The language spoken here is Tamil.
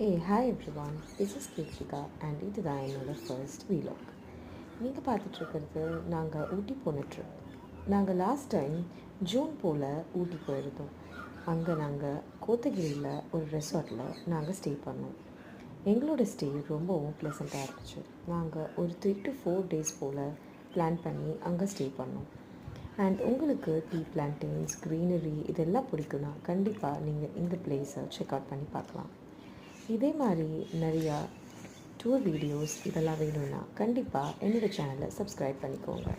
Hey, hi everyone. This is Kirchika and இதுதான் என்னோட ஃபர்ஸ்ட் வீலாக். நீங்கள் பார்த்துட்ருக்கிறது நாங்கள் ஊட்டி போன ட்ரிப். நாங்கள் லாஸ்ட் டைம் ஜூன் போல் ஊட்டி போயிருந்தோம். அங்கே நாங்கள் கோத்தகிரியில் ஒரு ரெசார்ட்டில் நாங்கள் ஸ்டே பண்ணோம். எங்களோட ஸ்டே ரொம்பவும் ப்ளசண்ட்டாக இருந்துச்சு. நாங்கள் ஒரு 3 to 4 days போல் பிளான் பண்ணி அங்கே ஸ்டே பண்ணோம். அண்ட் உங்களுக்கு டீ பிளான்டேன்ஸ், க்ரீனரி இதெல்லாம் பிடிக்குன்னா கண்டிப்பாக நீங்கள் இந்த பிளேஸை செக் அவுட் பண்ணி பார்க்கலாம். இதே மாதிரி நிறையா டூர் வீடியோஸ் இதெல்லாம் வேணும்னா கண்டிப்பாக என்னோடய சேனலை சப்ஸ்கிரைப் பண்ணிக்கோங்க.